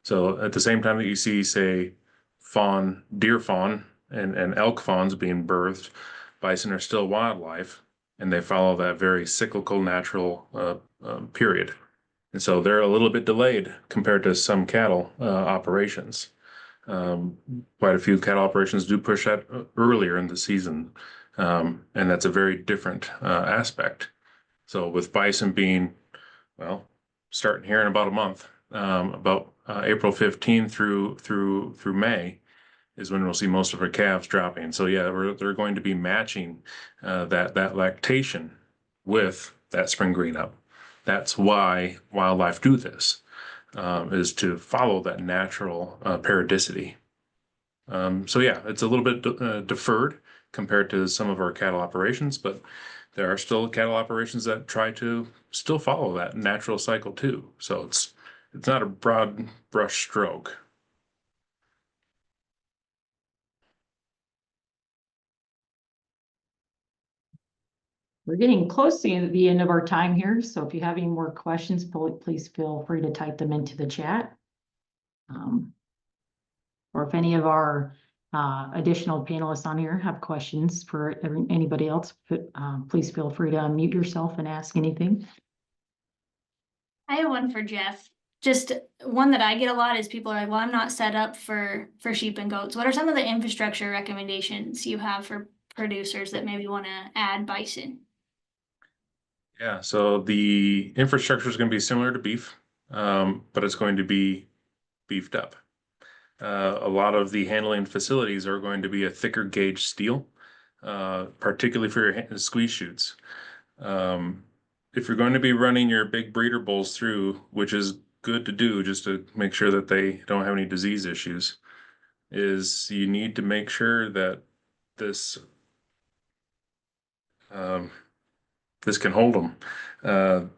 So at the same time that you see, say, deer fawn and elk fawns being birthed, bison are still wildlife, and they follow that very cyclical natural period. And so they're a little bit delayed compared to some cattle operations. Quite a few cattle operations do push that earlier in the season. And that's a very different aspect. So with bison being, well, starting here in about a month, about April 15th through May is when we'll see most of our calves dropping. So yeah, they're going to be matching that lactation with that spring green up. That's why wildlife do this, is to follow that natural periodicity. So yeah, it's a little bit deferred compared to some of our cattle operations, but there are still cattle operations that try to still follow that natural cycle too. So it's not a broad brush stroke. We're getting close to the end of our time here, so if you have any more questions, please feel free to type them into the chat. Or if any of our additional panelists on here have questions for anybody else, please feel free to unmute yourself and ask anything. I have one for Jeff. Just one that I get a lot is people are like, well, I'm not set up for sheep and goats. What are some of the infrastructure recommendations you have for producers that maybe want to add bison? Yeah, so the infrastructure is going to be similar to beef, but it's going to be beefed up. A lot of the handling facilities are going to be a thicker gauge steel, particularly for your squeeze chutes. If you're going to be running your big breeder bulls through, which is good to do just to make sure that they don't have any disease issues, is you need to make sure that this this can hold them.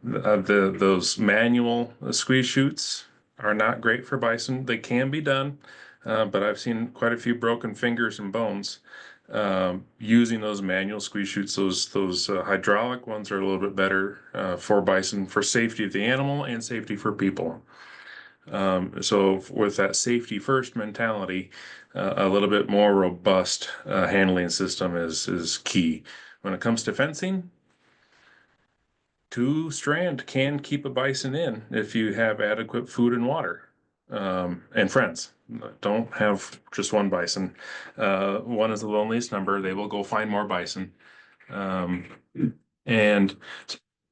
Those manual squeeze chutes are not great for bison. They can be done, but I've seen quite a few broken fingers and bones using those manual squeeze chutes. Those hydraulic ones are a little bit better for bison, for safety of the animal and safety for people. So with that safety first mentality, a little bit more robust handling system is key. When it comes to fencing, 2-strand can keep a bison in if you have adequate food and water, and friends. Don't have just one bison. One is the loneliest number. They will go find more bison. And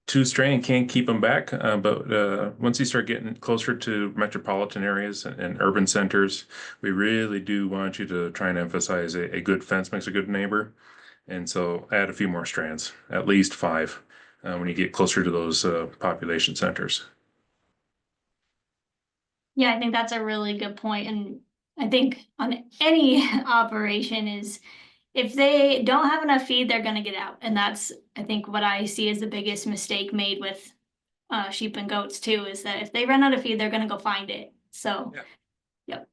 2-strand can keep them back, but once you start getting closer to metropolitan areas and urban centers, we really do want you to try and emphasize a good fence makes a good neighbor. And so add a few more strands, at least 5. When you get closer to those population centers. Yeah, I think that's a really good point. And I think on any operation is if they don't have enough feed, they're going to get out. And that's, I think, what I see as the biggest mistake made with sheep and goats too, is that if they run out of feed, they're going to go find it. So, yeah. Yep.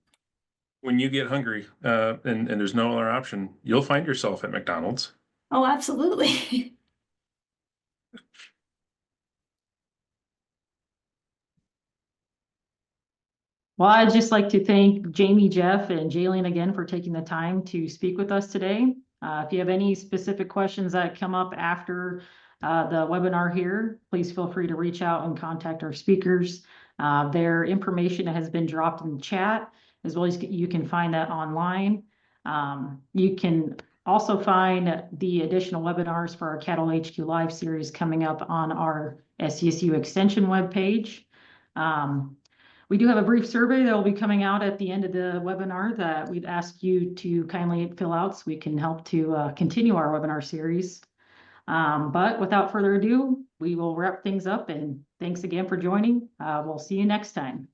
When you get hungry and there's no other option, you'll find yourself at McDonald's. Oh, absolutely. Well, I'd just like to thank Jamie, Jeff, and Jaelyn again for taking the time to speak with us today. If you have any specific questions that come up after the webinar here, please feel free to reach out and contact our speakers. Their information has been dropped in the chat, as well as you can find that online. You can also find the additional webinars for our Cattle HQ Live series coming up on our SDSU Extension webpage. We do have a brief survey that will be coming out at the end of the webinar that we'd ask you to kindly fill out so we can help to continue our webinar series. But without further ado, we will wrap things up, and thanks again for joining. We'll see you next time.